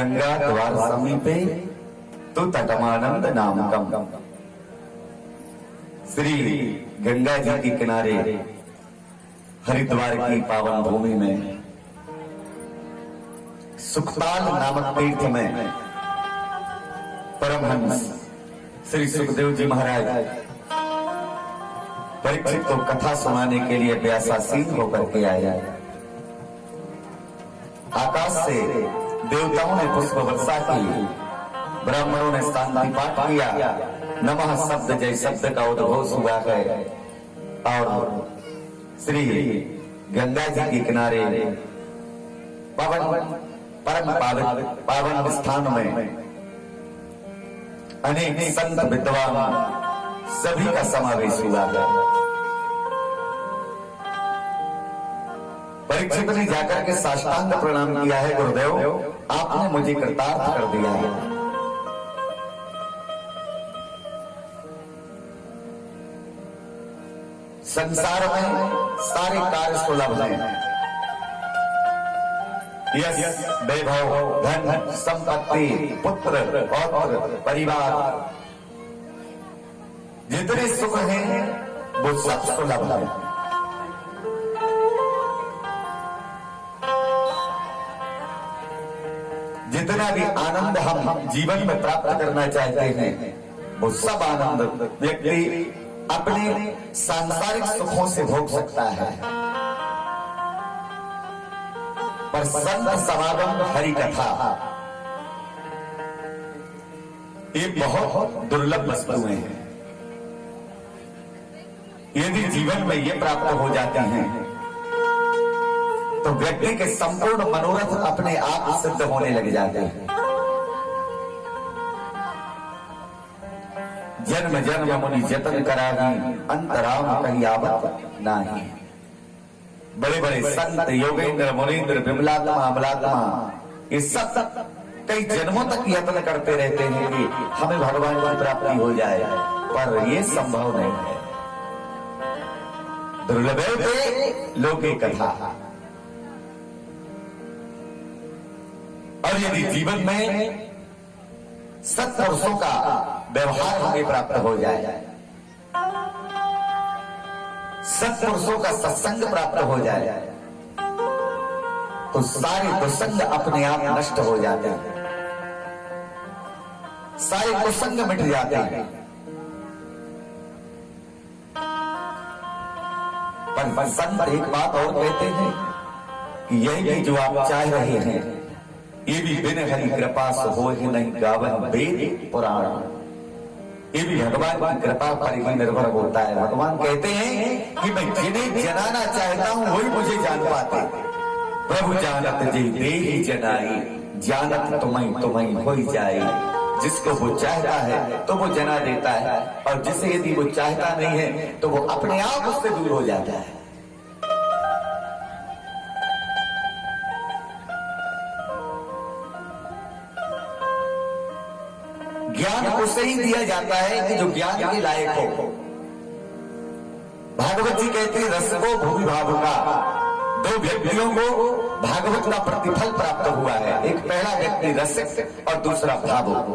गंगा द्वार समीपे तो तटमानंद नामकम। श्री गंगा जी के किनारे हरिद्वार की पावन भूमि में सुखताल नामक तीर्थ में परमहंस श्री सुखदेव जी महाराज परीक्षित को कथा सुनाने के लिए व्यासासीन होकर के आए। आकाश से देवताओं ने पुष्प वर्षा की, ब्राह्मणों ने शांति पाठ किया, नमः शब्द जय शब्द का उद्घोष हुआ है और श्री गंगा जी के किनारे पावन परम पावन स्थान में अनेक संत विद्वान सभी का समावेश हुआ है। परीक्षित ने जाकर के साष्टांग प्रणाम किया है, गुरुदेव आपने मुझे कृतार्थ कर दिया है। संसार में सारे कार्य सुलभ हैं, यश वैभव धन संपत्ति पुत्र पौत्र परिवार जितने सुख हैं वो सब सुलभ है। जितना भी आनंद हम जीवन में प्राप्त करना चाहते हैं वो सब आनंद व्यक्ति अपने सांसारिक सुखों से भोग सकता है, पर संत समागम हरि कथा ये बहुत दुर्लभ वस्तुएं हैं। यदि जीवन में ये प्राप्त हो जाती हैं तो व्यक्ति के संपूर्ण मनोरथ अपने आप सिद्ध होने लग जाते हैं। जन्म जन्म मुनि जतन करावी अंतराम कहीं आवत नहीं। बड़े बड़े संत योगेंद्र मुनीन्द्र विमलात्मा अमलात्मा ये सब कई जन्मों तक यत्न करते रहते हैं कि हमें भगवान की प्राप्ति हो जाए, पर ये संभव नहीं है। दुर्लभ लोके कथा। और यदि जीवन में सत्पुरुषों का व्यवहार हमें प्राप्त हो जाए, सत्पुरुषों का सत्संग प्राप्त हो जाए, तो सारे दुसंग अपने आप नष्ट हो जाते हैं, सारे दुसंग मिट जाते हैं। पर संत एक बात और कहते हैं कि यही जो आप चाह रहे हैं ये भी बिन हरि कृपा से हो ही नहीं गावन वेद पुराण। ये भी भगवान की कृपा पर ही निर्भर होता है। भगवान कहते हैं कि मैं जिन्हें जनाना चाहता हूं वही मुझे जान पाते। प्रभु जानत जी दे ही जनाई, जानत तुम्हें हो ही जाए। जिसको वो चाहता है तो वो जना देता है, और जिसे यदि वो चाहता नहीं है तो वो अपने आप उससे दूर हो जाता है। ज्ञान उसे ही दिया जाता है कि जो ज्ञान के लायक हो। भागवत जी कहते हैं रसको भूमि भावुका। दो व्यक्तियों को भागवत का प्रतिफल प्राप्त हुआ है, एक पहला व्यक्ति रसिक और दूसरा भावुक।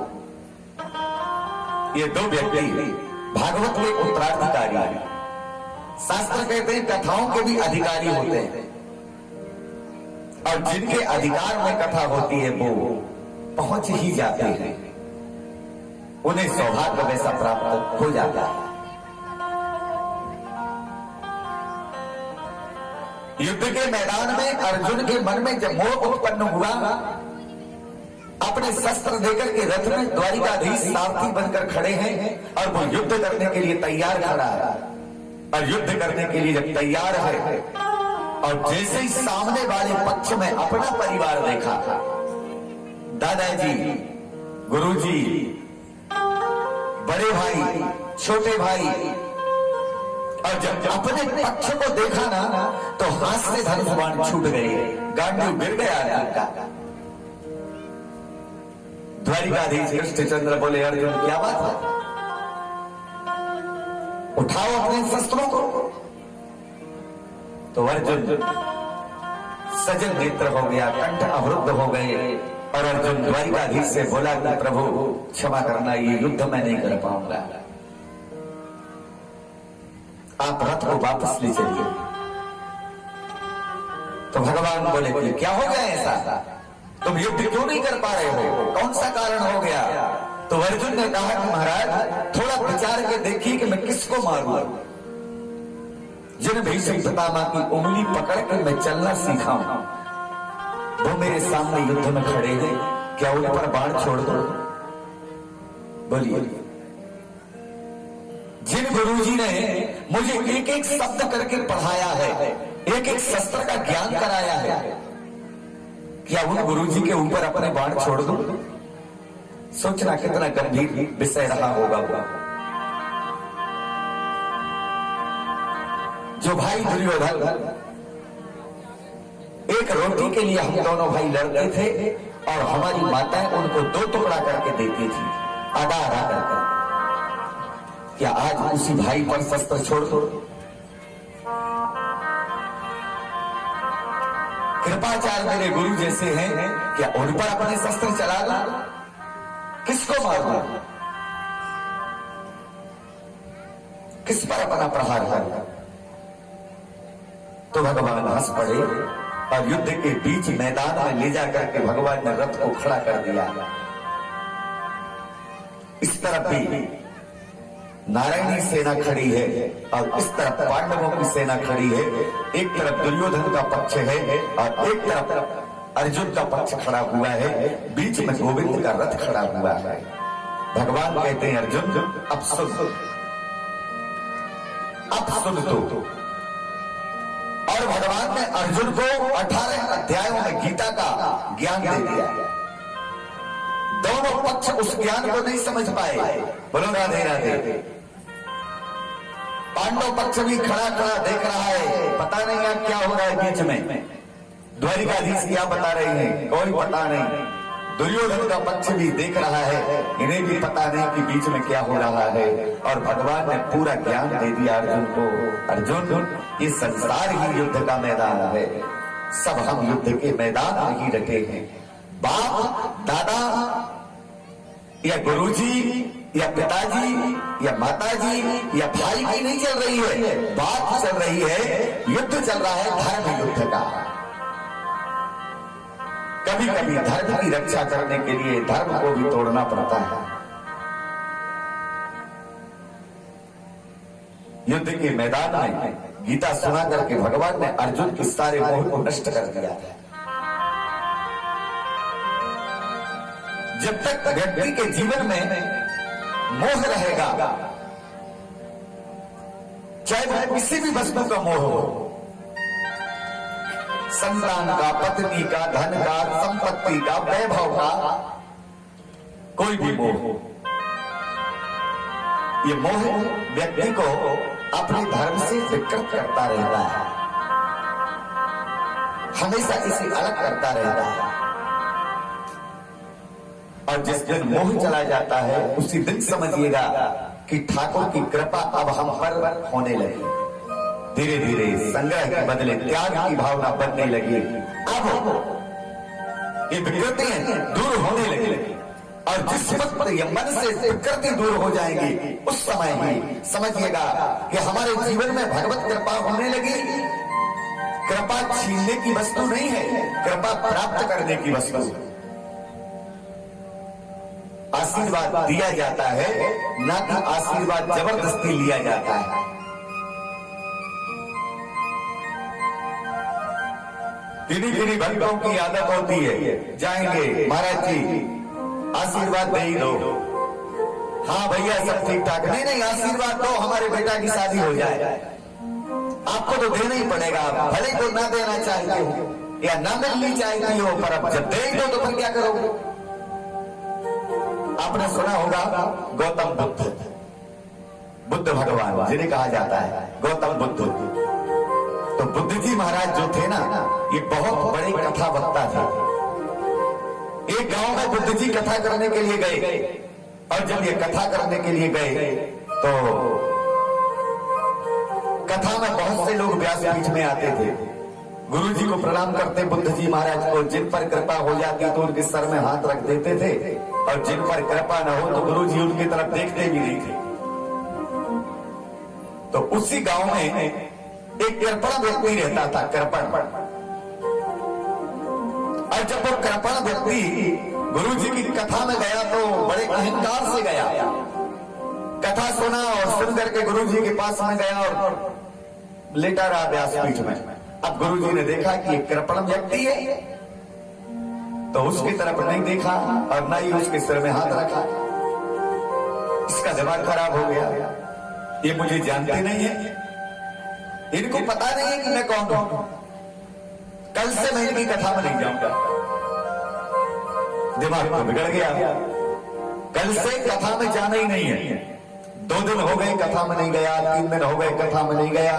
ये दो व्यक्ति भागवत के उत्तराधिकारी हैं। शास्त्र कहते हैं कथाओं के भी अधिकारी होते हैं, और जिनके अधिकार में कथा होती है वो पहुंच ही जाते हैं, उन्हें सौभाग्य वैसा प्राप्त हो जाता है। युद्ध के मैदान में अर्जुन के मन में जब मोह उत्पन्न हुआ, अपने शस्त्र लेकर के रथ में द्वारिकाधीश सारथी बनकर खड़े हैं और वो युद्ध करने के लिए तैयार खड़ा है। और युद्ध करने के लिए जब तैयार है और जैसे ही सामने वाले पक्ष में अपना परिवार देखा, दादाजी, गुरुजी, बड़े भाई, छोटे भाई, और जब अपने पक्ष को देखा ना तो हाथ से धनुष बाण छूट गए, गांडीव गिर गया उनका। द्वारिकाधीश कृष्णचंद्र बोले अर्जुन क्या बात है, उठाओ अपने शस्त्रों को। तो अर्जुन सजल नेत्र हो गया, कंठ अवरुद्ध हो गए, और अर्जुन द्वारिकाधीश से बोला कि प्रभु क्षमा करना, ये युद्ध मैं नहीं कर पाऊंगा, आप रथ को वापस ले चलिए। तो भगवान बोले कि क्या हो गया ऐसा, तुम युद्ध क्यों नहीं कर पा रहे हो, कौन सा कारण हो गया? तो अर्जुन ने कहा कि महाराज थोड़ा विचार के देखिए कि मैं किसको मारूं। जिन भीष्म पितामह की उंगली पकड़ के मैं चलना सीखा हूं, वो मेरे सामने युद्ध में खड़े हैं, क्या उन पर बाण छोड़ दो? बोलिए। जिन गुरुजी ने मुझे एक एक शब्द करके पढ़ाया है, एक एक शस्त्र का ज्ञान कराया है, क्या उन गुरुजी के ऊपर अपने बाण छोड़ दूं? सोचना कितना गंभीर विषय रहा होगा वो। जो भाई दुर्योधन, एक रोटी के लिए हम दोनों भाई लड़ते थे और हमारी माताएं उनको 2 टुकड़ा करके देती थी, आधा आधा करके। क्या आज उसी भाई पर शस्त्र छोड़ दो? कृपाचार्य मेरे गुरु जैसे हैं, क्या उन पर अपने शस्त्र चला दो? किसको मार दो? किस पर अपना प्रहार कर? तो भगवान हंस पड़े और युद्ध के बीच मैदान में ले जाकर के भगवान ने रथ को खड़ा कर दिया। इस तरफ भी नारायणी सेना खड़ी है और इस तरफ पांडवों की सेना खड़ी है। एक तरफ दुर्योधन का पक्ष है और एक तरफ अर्जुन का पक्ष खड़ा हुआ है, बीच में गोविंद का रथ खड़ा हुआ है। भगवान कहते हैं अर्जुन अब सुन तो। और भगवान ने अर्जुन को 18 अध्यायों में गीता का ज्ञान दे दिया। दोनों पक्ष उस ज्ञान को नहीं समझ पाए। बोलो राधे राधे। पांडव पक्ष भी खड़ा खड़ा देख रहा है, पता नहीं अब क्या हो रहा है बीच में। द्वारिकाधीश क्या बता रहे हैं, कोई पता नहीं। दुर्योधन का पक्ष भी देख रहा है, इन्हें भी पता नहीं कि बीच में क्या हो रहा है। और भगवान ने पूरा ज्ञान दे दिया अर्जुन को। अर्जुन, ये संसार ही युद्ध का मैदान है, सब हम युद्ध के मैदान में ही रखे हैं। बाप दादा या गुरुजी या पिताजी या माताजी या भाई की नहीं चल रही है, बात चल रही है, युद्ध चल रहा है धर्म युद्ध का। कभी कभी धर्म की रक्षा करने के लिए धर्म को भी तोड़ना पड़ता है। युद्ध के मैदान में गीता सुना करके भगवान ने अर्जुन के सारे मोह को नष्ट कर दिया। जब तक व्यक्ति के जीवन में मोह रहेगा, चाहे वह किसी भी वस्तु का मोह हो, संतान का, पत्नी का, धन का, संपत्ति का, वैभव का, कोई भी मोह हो, ये मोह व्यक्ति को अपने धर्म से विकृत करता रहता है, हमेशा इसे अलग करता रहता है। और जिस दिन मोह चला जाता है उसी दिन समझिएगा कि ठाकुर की कृपा अब हम पर होने लगी। धीरे धीरे संग्रह के बदले त्याग की भावना बनने लगी। अब ये विकृतियां दूर होने लगी और जिस वक्त ये मन से विकृति दूर हो जाएंगी उस समय ही समझिएगा कि हमारे जीवन में भगवत कृपा होने लगी। कृपा छीनने की वस्तु नहीं है, कृपा प्राप्त करने की वस्तु। आशीर्वाद दिया जाता है, ना कि आशीर्वाद जबरदस्ती लिया जाता है। किन्हीं किन्हीं भक्तों की आदत होती है, जाएंगे महाराज जी आशीर्वाद दे ही दो। हाँ भैया सब ठीक ठाक, नहीं नहीं आशीर्वाद दो, हमारे बेटा की शादी हो जाए। आपको तो देना ही पड़ेगा, भले तो ना देना चाहते हो या ना मिलनी चाहती हो, पर अब जब दे ही दो तो फिर क्या करोगे। आपने सुना होगा गौतम बुद्ध भगवान जिन्हें कहा जाता है गौतम बुद्ध। तो बुद्ध जी महाराज जो थे ना, ये बहुत बड़े कथा वक्ता थे। एक गांव में बुद्ध जी कथा करने के लिए गए और जब ये कथा करने के लिए गए तो कथा में बहुत से लोग व्यासपीठ में आते थे। गुरु जी को प्रणाम करते बुद्ध जी महाराज को। जिन पर कृपा हो जाती तो उनके सर में हाथ रख देते थे, और जिन पर कृपा न हो तो गुरु जी उनकी तरफ देखते भी नहीं थे। तो उसी गांव में एक कृपण व्यक्ति रहता था, कृपण। और जब वो कृपण व्यक्ति गुरु जी की कथा में गया तो बड़े अहंकार से गया। कथा सुना और सुन करके गुरु जी के पास में गया और लेटा रहा व्यासपीठ में। अब गुरु जी ने देखा कि एक कृपण व्यक्ति है, तो उसकी तरफ नहीं देखा और न ही उसके सिर में हाथ रखा। इसका दिमाग खराब हो गया, ये मुझे जानते नहीं है, इनको पता नहीं है कि मैं कौन हूं, कल से मैं इनकी कथा में नहीं जाऊंगा। दिमाग तो बिगड़ गया, कल से कथा में जाना ही नहीं है। 2 दिन हो गए कथा में नहीं गया, 3 दिन हो गए कथा में नहीं गया।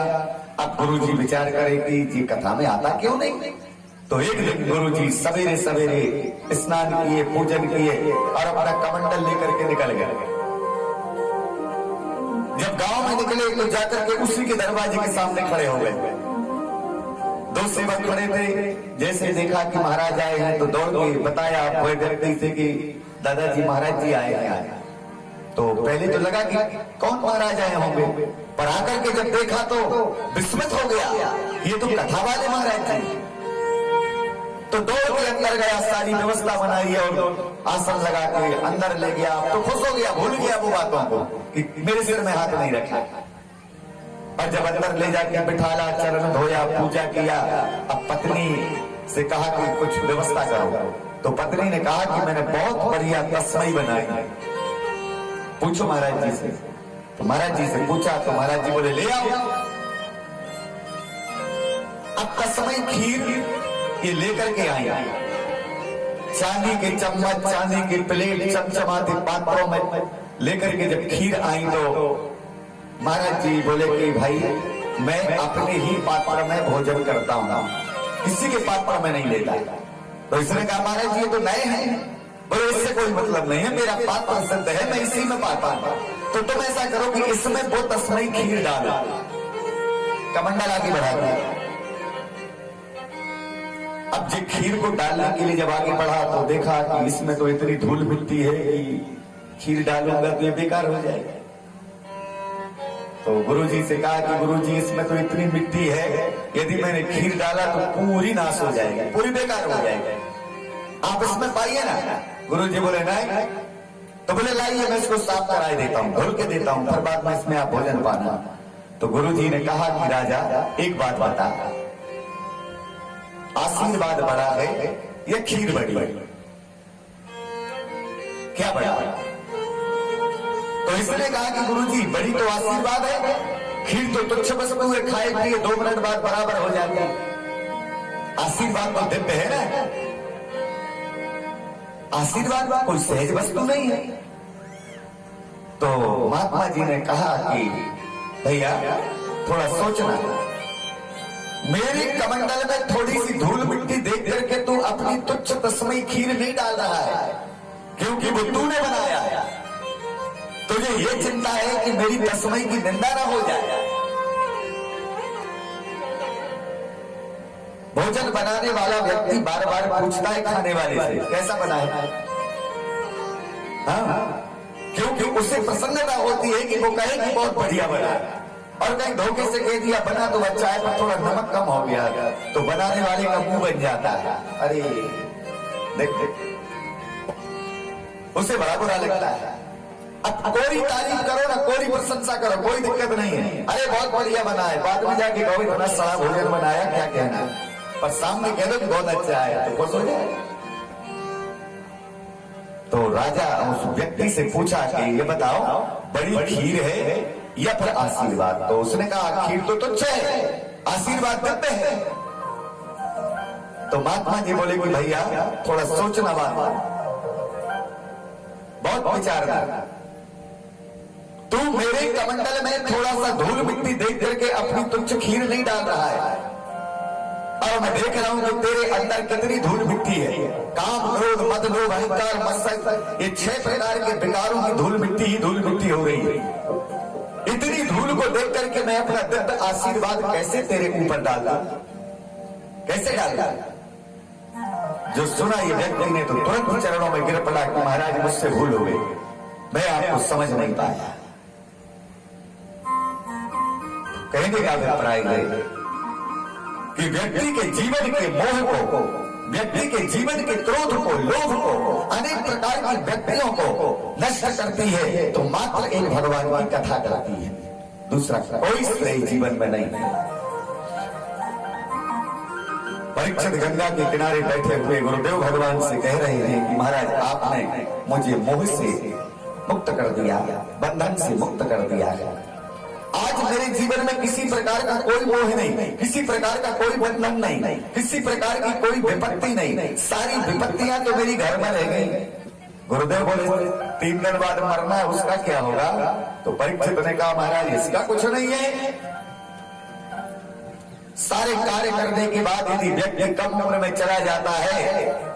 अब गुरु जी विचार करे कि जी कथा में आता क्यों नहीं। तो एक दिन गुरु जी सवेरे सवेरे स्नान किए, पूजन किए और अपना कमंडल लेकर के निकल गए। जब गांव में निकले तो जाकर के उसी के दरवाजे के सामने खड़े हो गए। 2 सेवक खड़े थे, जैसे देखा कि महाराज आए हैं तो दौड़ के बताया कोई व्यक्ति से कि दादाजी महाराज जी आए हैं। तो पहले तो लगा कि कौन महाराज आए होंगे, पर आकर के जब देखा तो विस्मित हो गया, ये तो कथा वाले महाराज जी। तो दौड़ के अंदर गया, सारी व्यवस्था बनाई और आसन लगा के अंदर ले गया। तो खुश हो गया, भूल गया वो बातों को कि मेरे सिर में हाथ नहीं रखा। और जब अंदर ले जाके बिठाला, चरण धोया, पूजा किया। अब पत्नी से कहा कि कुछ व्यवस्था करो। तो पत्नी ने कहा कि मैंने बहुत बढ़िया तस्मई बनाई, पूछो महाराज जी से। तो महाराज जी से पूछा तो महाराज जी बोले ले आओ। अब तस्मई खीर ये लेकर के आई, चांदी के चम्मच, चांदी के प्लेट, चमचमाते पात्रों में लेकर के जब खीर आई तो महाराज जी बोले कि भाई मैं अपने ही पात्र में भोजन करता हूं, किसी के पात्र में नहीं लेता। तो इसने कहा महाराज जी ये तो नए हैं। बोले इससे कोई मतलब नहीं है, मेरा पात्र सिद्ध है, मैं इसी में पाता हूं। तो तुम ऐसा करो कि इसमें वो तस्मई खीर डालो। कमंडल आगे बढ़ा दिया। अब जो खीर को डालने के लिए जब आगे बढ़ा तो देखा कि इसमें तो इतनी धूल मिट्टी है कि खीर डालूंगा तो ये बेकार हो जाएगा। तो गुरुजी से कहा कि गुरुजी इसमें तो इतनी मिट्टी है, यदि मैंने खीर डाला तो पूरी नाश हो जाएगी, पूरी बेकार हो जाएगी, आप इसमें पाइए ना। गुरुजी बोले नहीं। तो बोले लाइए मैं इसको साफ कराए देता हूँ, धुल के देता हूँ, फिर बाद में इसमें आप भोजन पाना। तो गुरुजी ने कहा कि राजा एक बात बता, आशीर्वाद बड़ा है या खीर बड़ी है? क्या बड़ा? तो इसने कहा कि गुरुजी बड़ी तो आशीर्वाद है, खीर तो तुच्छ वस्तु है, खाए पिए 2 मिनट बाद बराबर हो जाती है। आशीर्वाद तो दिव्य है ना, आशीर्वाद कोई सहज वस्तु नहीं है। तो महात्मा जी ने कहा कि भैया थोड़ा सोचना, मेरे कमंडल में थोड़ी सी धूल मिट्टी देख करके तू अपनी तुच्छ तस्मई खीर नहीं डाल रहा है, क्योंकि वो तूने बनाया है। तुझे ये चिंता है कि मेरी तस्मई की निंदा ना हो जाए। भोजन बनाने वाला व्यक्ति बार बार पूछता है खाने वाले से कैसा बना है, हाँ? क्योंकि उसे प्रसन्नता होती है कि वो कहे कि बहुत बढ़िया बना है। और कहीं धोखे से कह दिया बना तो अच्छा है पर थोड़ा नमक कम हो गया, तो बनाने वाले का मुंह बन जाता है, अरे देख उसे बड़ा बुरा लगता है। अब कोई तारीफ करो ना, कोई प्रशंसा करो, कोई दिक्कत नहीं है, अरे बहुत बढ़िया बना है, बाद में जाके कहो इतना सारा भोजन बनाया क्या कहना, पर सामने कह दो कि बहुत अच्छा है तो खुश हो जाए। तो राजा उस व्यक्ति से पूछा कि ये बताओ बड़ी खीर है या फिर आशीर्वाद? तो उसने कहा खीर तो तुच्छ है, आशीर्वाद दिव्य है। तो महात्मा जी बोले कि भैया थोड़ा सोचना, बात बहुत विचार करना। तू मेरे कमंडल में थोड़ा सा धूल मिट्टी देख करके अपनी तुच्छ खीर नहीं डाल रहा है, और मैं देख रहा हूं कि तेरे अंदर कितनी धूल मिट्टी है। काम, क्रोध, मद, लोभ, अहंकार, मत्सर, ये 6 प्रकार के विकारों की धूल मिट्टी ही धूल मिट्टी हो गई है। इतनी धूल को देख करके मैं अपना दिव्य आशीर्वाद कैसे तेरे ऊपर डाल दूं? कैसे डाला? जो सुना ये व्यक्ति ने तो तुरंत चरणों में गिर पड़ा कि महाराज मुझसे भूल हो गई, मैं आपको समझ नहीं पाया। कहने का अभिप्राय है कि व्यक्ति के जीवन के मोह को, व्यक्ति के जीवन के क्रोध को, लोभ को, अनेक प्रकार की व्यक्तियों को नष्ट करती है तो मात्र एक भगवान की कथा करती है, दूसरा कोई श्रेय जीवन में नहीं है। परीक्षित गंगा के किनारे बैठे हुए गुरुदेव भगवान से कह रहे हैं कि महाराज आपने मुझे मोह से मुक्त कर दिया, बंधन से मुक्त कर दिया है। आज मेरे जीवन में किसी प्रकार का कोई मोह नहीं, किसी प्रकार का कोई बंधन नहीं, किसी प्रकार की कोई विपत्ति नहीं, सारी विपत्तियां तो मेरी घर में रह गई। गुरुदेव बोले 3 दिन बाद मरना है, उसका क्या होगा? तो परीक्षित ने कहा महाराज इसका कुछ नहीं है। सारे कार्य करने के बाद यदि व्यक्ति कम उम्र में चला जाता है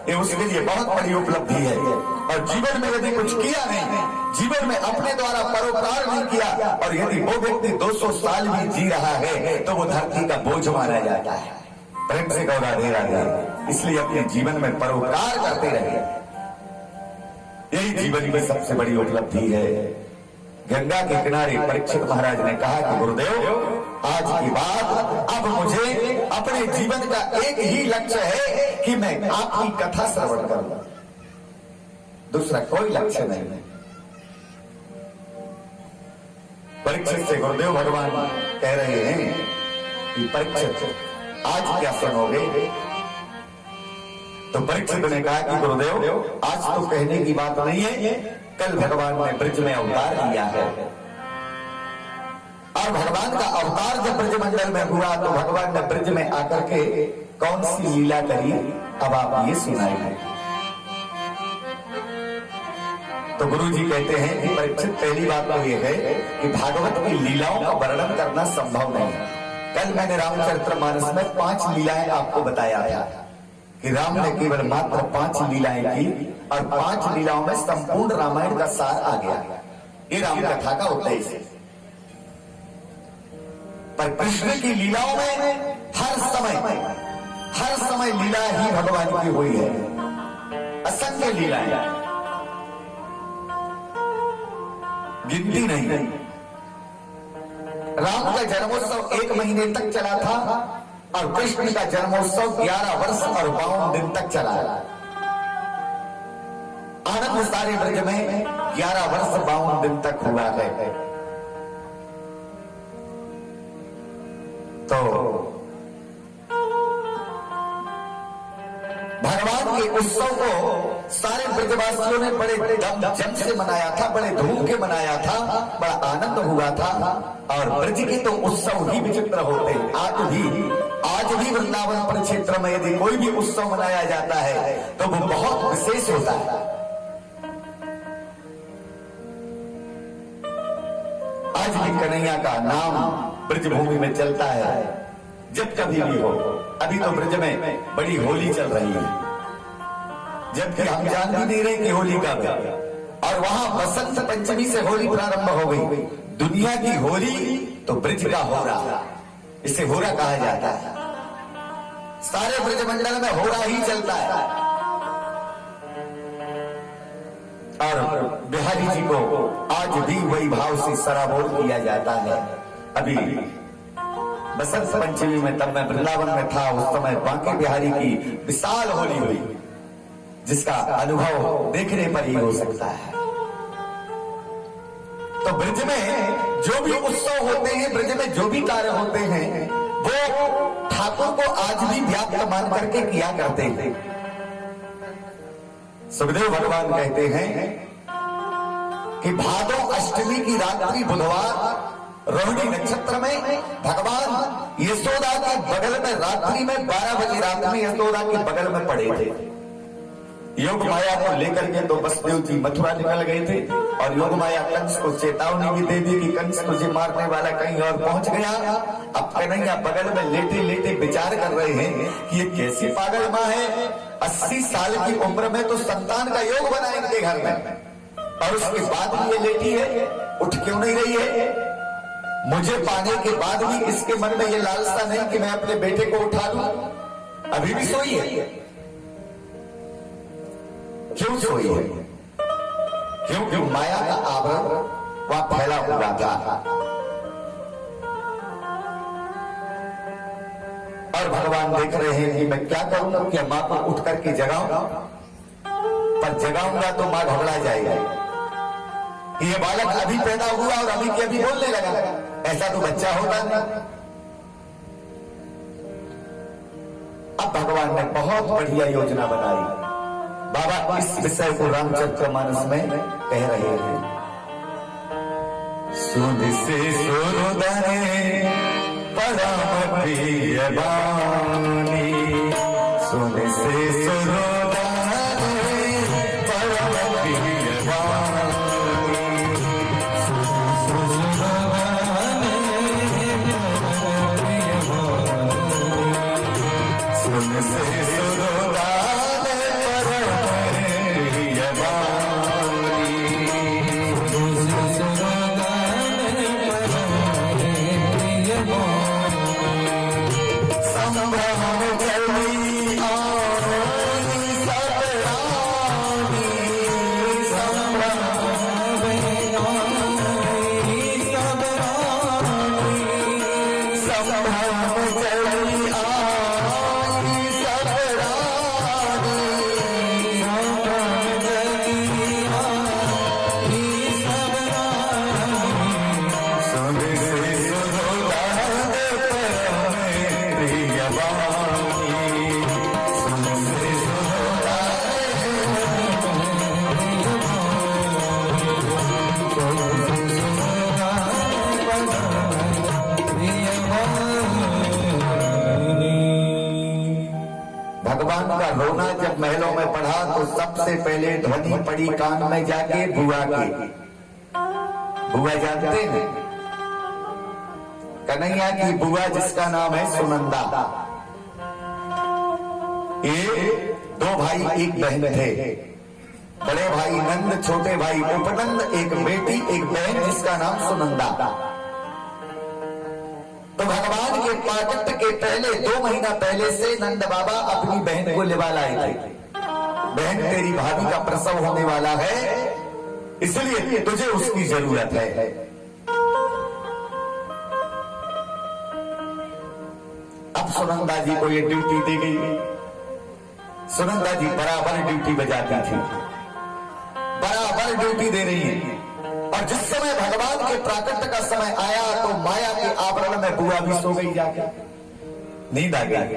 ये उसके लिए बहुत बड़ी उपलब्धि है। और जीवन में यदि कुछ किया नहीं, जीवन में अपने द्वारा परोपकार नहीं किया, और यदि वो व्यक्ति 200 साल भी जी रहा है तो वो धरती का बोझ माना जाता है। प्रेम से गौरा दे रहा है, इसलिए अपने जीवन में परोपकार करते रहे, यही जीवन की सबसे बड़ी उपलब्धि है। गंगा के किनारे परीक्षित महाराज ने कहा कि गुरुदेव आज की बात, अब मुझे अपने जीवन का एक ही लक्ष्य है कि मैं आपकी कथा श्रवण करूं, दूसरा कोई लक्ष्य नहीं है। परीक्षित से गुरुदेव भगवान कह रहे हैं कि परीक्षित आज क्या सुनोगे? तो परीक्षित ने कहा कि गुरुदेव आज तो कहने की बात नहीं है, कल भगवान ने ब्रज में अवतार लिया है, और भगवान का अवतार जब ब्रजमंडल में हुआ तो भगवान ने ब्रज में आकर के कौन सी लीला करी, अब आप ये सुनाइए। तो गुरु जी कहते हैं कि परीक्षित पहली बात तो ये है कि भागवत की लीलाओं का वर्णन करना संभव नहीं है। कल मैंने रामचरितमानस में 5 लीलाएं आपको बताया था कि राम ने केवल मात्र 5 लीलाएं की, और 5 लीलाओं में संपूर्ण रामायण का सार आ गया। ये राम कथा का उद्देश्य है। पर कृष्ण की लीलाओं में हर समय लीला ही भगवान की हुई है, असंख्य लीलाएं, गिनती नहीं। राम का जन्मोत्सव 1 महीने तक चला था और कृष्ण का जन्मोत्सव 11 वर्ष और 52 दिन तक चला। आनंद सारे ब्रज में 11 वर्ष 52 दिन तक हुआ है। तो भगवान के उत्सव को सारे ब्रजवासियों ने बड़े जम से मनाया था, बड़े धूम के मनाया था, बड़ा आनंद हुआ था। और ब्रज के तो उत्सव ही विचित्र होते हैं। आज भी वृंदावन परिक्षेत्र में यदि कोई भी उत्सव मनाया जाता है तो वो बहुत विशेष होता है। आज भी कन्हैया का नाम ब्रजभूमि में चलता है, जब कभी भी हो। अभी तो ब्रज में बड़ी होली चल रही है, जबकि हम जान भी नहीं रहे कि होली कब है। और वहां बसंत पंचमी से होली प्रारंभ हो गई। दुनिया की होली तो ब्रज का होरा, इसे होरा कहा जाता है। सारे ब्रजमंडल में होरा ही चलता है। और बिहारी जी को आज भी वही भाव से सराबोर किया जाता है। अभी बसंत पंचमी में, तब मैं वृंदावन में था, उस समय बांके बिहारी की विशाल होली हुई, जिसका अनुभव देखने पर ही हो सकता है। तो ब्रज में जो भी उत्सव होते हैं, ब्रज में जो भी कार्य होते हैं, वो ठाकुर को आज भी व्याप्त मान करके किया करते हैं। सुखदेव भगवान कहते हैं कि भादो अष्टमी की रात्रि बुधवार रोहिणी नक्षत्र में भगवान यशोदा के बगल में रात्रि में 12 बजे रात में यशोदा के बगल में पड़े थे। योग माया को लेकर के तो वसुदेव जी मथुरा निकल गए थे, और योग माया कंस को चेतावनी भी दे दी कि कंस तुझे मारने वाला कहीं और पहुंच गया। अब कन्हैया बगल में लेटे लेटे विचार कर रहे हैं कि ये कैसी पागल माँ है, 80 साल की उम्र में तो संतान का योग बना इनके घर में, और उसके बाद भी ये लेटी है, उठ क्यों नहीं रही है। मुझे पाने के बाद भी इसके मन में ये लालसा नहीं कि मैं अपने बेटे को उठा लूं। अभी भी सोई है। क्यों सोई है? क्योंकि माया का आवरण वहां फैला हुआ था और भगवान देख रहे हैं कि मैं क्या करूंगा, क्या मां को उठ करके जगाऊंगा, पर जगाऊंगा तो मां घबरा जाएगी कि ये बालक अभी पैदा हुआ और अभी के अभी बोलने लगा, ऐसा तो बच्चा होता नहीं। अब भगवान ने बहुत बढ़िया योजना बनाई। बाबा इस विषय को रामचरितमानस में कह रहे हैं। सुन से सुरदने परम प्रिय बानी, सुन से सुरदने परम प्रिय बानी, सुन से रोना जब महलों में पढ़ा तो सबसे पहले ध्वनि पड़ी कान में जाके बुआ की। बुआ जानते हैं? कन्हैया की बुआ जिसका नाम है सुनंदा। ये दो भाई एक बहन थे। बड़े भाई नंद, छोटे भाई उपनंद, एक बेटी एक बहन जिसका नाम सुनंदा। तो भगवान के प्राकट्य के पहले 2 महीना पहले से नंद बाबा अपनी बहन को लिवा लाए थे। बहन तेरी भाभी का प्रसव होने वाला है, इसलिए तुझे उसकी जरूरत है। अब सुनंदा जी को ये ड्यूटी दी गई। सुनंदा जी बराबर ड्यूटी बजाती थी, बराबर ड्यूटी दे रही है। और जिस समय भगवान के प्राकट्य का समय आया तो माया के आवरण में बुआ भी सो गई, जाके नींद आ गई।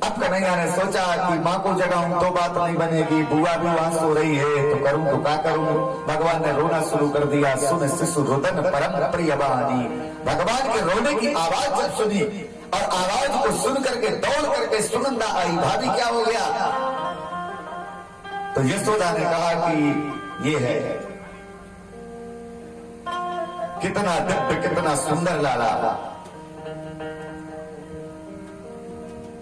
अब कन्हैया ने सोचा कि मां को जगाऊं तो बात नहीं बनेगी, बुआ भी वहां सो रही है, तो करूं तो क्या करूं। भगवान ने रोना शुरू कर दिया। सुन शिशु रुदन परम प्रिय बानी। भगवान के रोने की आवाज जब सुनी और आवाज को सुन करके दौड़ करके सुनंदा आई, भाभी क्या हो गया? तो यशोदा ने कहा कि ये है, कितना दिव्य कितना सुंदर लाला।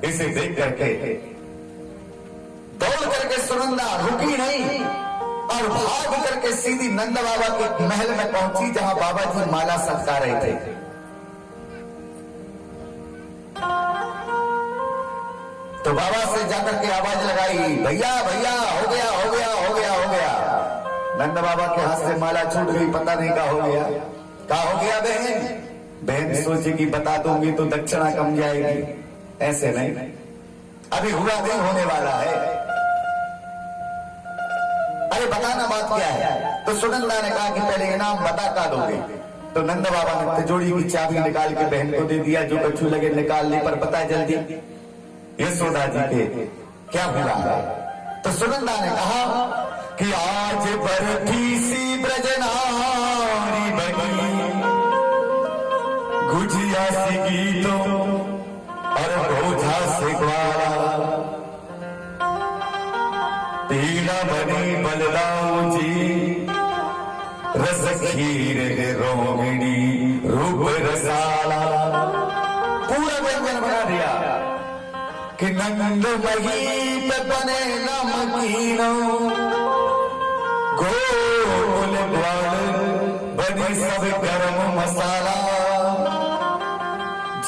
इसे देख करके दौड़ करके सुनंदा रुकी नहीं और भाग करके सीधी नंद बाबा के महल में पहुंची, जहां बाबा जी माला सटका रहे थे। तो बाबा से जाकर के आवाज लगाई, भैया भैया हो गया हो गया हो गया हो गया। नंद बाबा के हाथ से माला छूट गई, पता नहीं क्या हो गया। क्या हो गया बहन? बहन सोची कि बता दूंगी तो दक्षिणा कम जाएगी। ऐसे नहीं, अभी हुआ नहीं, होने वाला है। अरे बताना बात क्या है? तो सुनंदा ने कहा कि पहले इनाम बता का दोगे। तो नंद बाबा ने तिजोरी की चाबी निकाल के बहन को दे दिया। जो कछु लगे निकालने पर बता जल्दी यशोदा जी के क्या हुआ है। तो सुनंदा ने कहा कि आज बरठी सी ब्रजनारी बनी, गुजिया सी गीतों और बोझा से ग्वाला, पीड़ा बनी बलदाऊ जी, रस खीर रोहिणी रूप रसाला। पूरा व्यंजन बना दिया कि नंद मही पे बने नमकीनो, गोल ग्वाल बनी सब गरम मसाला,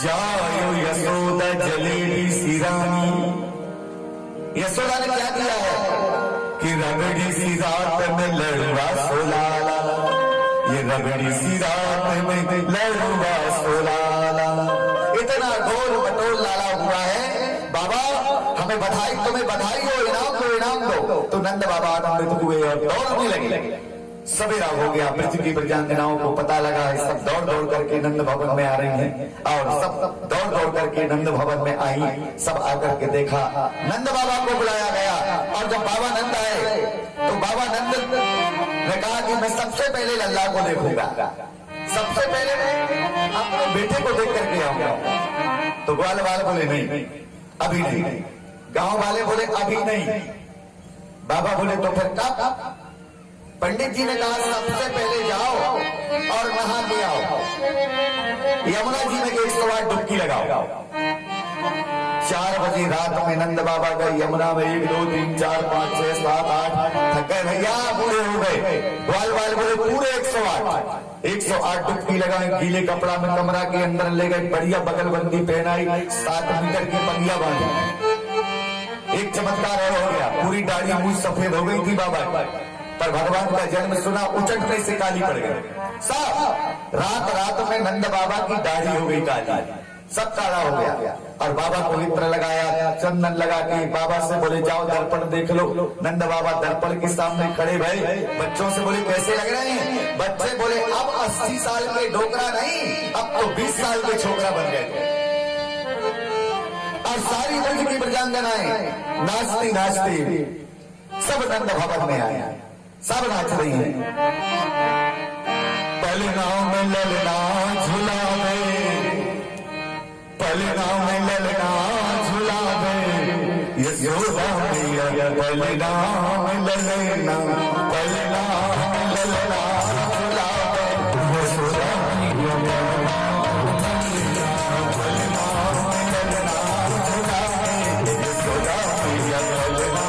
जायो यशोदा जलेबी सी सी रानी, यशोदा ने क्या किया है कि रगड़ी सी रात में लड़ुआ सोलाला, ये रगड़ी सी रात में लड़ुआ सोलाला, इतना गोल मटोल लाला हुआ है। बाबा हमें बधाई, तुम्हें बधाई हो, इनाम दो इनाम दो। तो नंद बाबा आनंदित हुए और दौड़ने लगे। सवेरा हो गया, पृथ्वी प्रजांगनाओं को पता लगा, सब दौड़ दौड़ करके नंद भवन में आ रही हैं और सब दौड़ दौड़ करके नंद भवन में आई। सब आकर के देखा, नंद बाबा को बुलाया गया और जब बाबा नंद आए तो बाबा नंद ने कहा कि मैं सबसे पहले लल्ला को देखूंगा, सबसे पहले मैं अपने बेटे को देख करके आऊंगा। तो ग्वाल वाले बोले नहीं, अभी नहीं। गांव वाले बोले अभी नहीं। बाबा बोले तो फिर कब? पंडित जी ने कहा सबसे पहले जाओ और नहा के आओ, यमुना जी में 108 डुबकी लगाओ। 4 बजे रात में नंद बाबा गए यमुना में, 1 2 3 4 5 6 7 8 थक गए भैया, पूरे हो गए। ग्वाल वाले बोले पूरे 108 डुबकी लगाए, गीले कपड़ा में कमरा के अंदर ले गए, बढ़िया बगलबंदी पहनाई, 7 मीटर की पंगिया बांधी। एक चमत्कार और हो गया, पूरी दाढ़ी मुझ सफेद हो गई थी बाबा पर भगवान का जन्म सुना, उचटने से काली पड़ गई। सब रात में नंद बाबा की दाढ़ी हो गई काली, सब काला हो गया। और बाबा को इत्र लगाया, चंदन लगा के बाबा से बोले जाओ दर्पण देख लो। नंद बाबा दर्पण के सामने खड़े भय, बच्चों से बोले कैसे लग रहे हैं? बच्चे बोले अब 80 साल के डोकरा नहीं, अब तो 20 साल के छोकरा बन गए। और सारी ब्रज की प्रजांगनाएं नाचती नाचती सब नंद भवन में आए, सब नाच रही हैं। पलना में ललना झुलावे, पलना में ललना झुलावे, यशोदा मैया पलना में ललना, पलना में ललना झुलावे, यशोदा मैया पलना में ललना झुलावे, यशोदा मैया पलना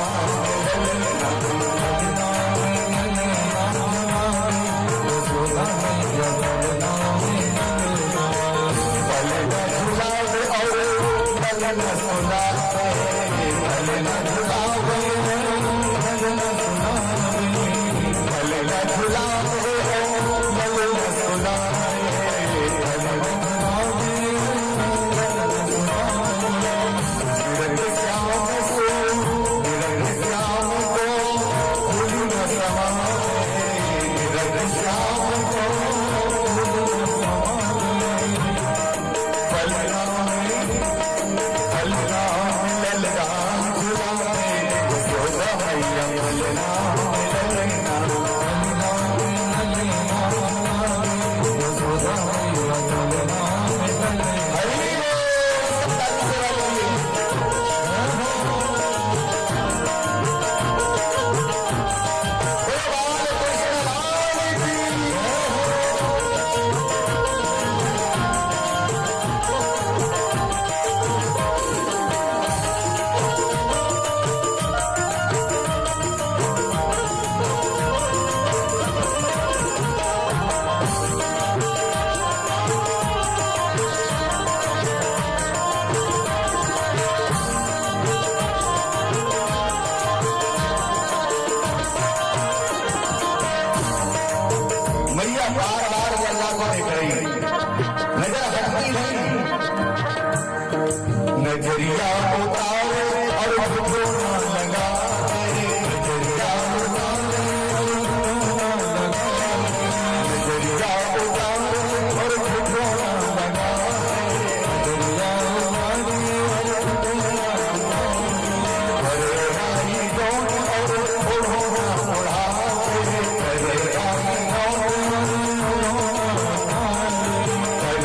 नजरिया उतारे और झुकना लगा, नजरिया उतारे और झुकना लगा, नजरिया उतारे और झुकना लगा, नजरिया उतारे और झुकना लगा। करे आई दौड़ और ओढ़ना ओढ़ावे, करे आई दौड़ और ओढ़ना ओढ़ावे, करे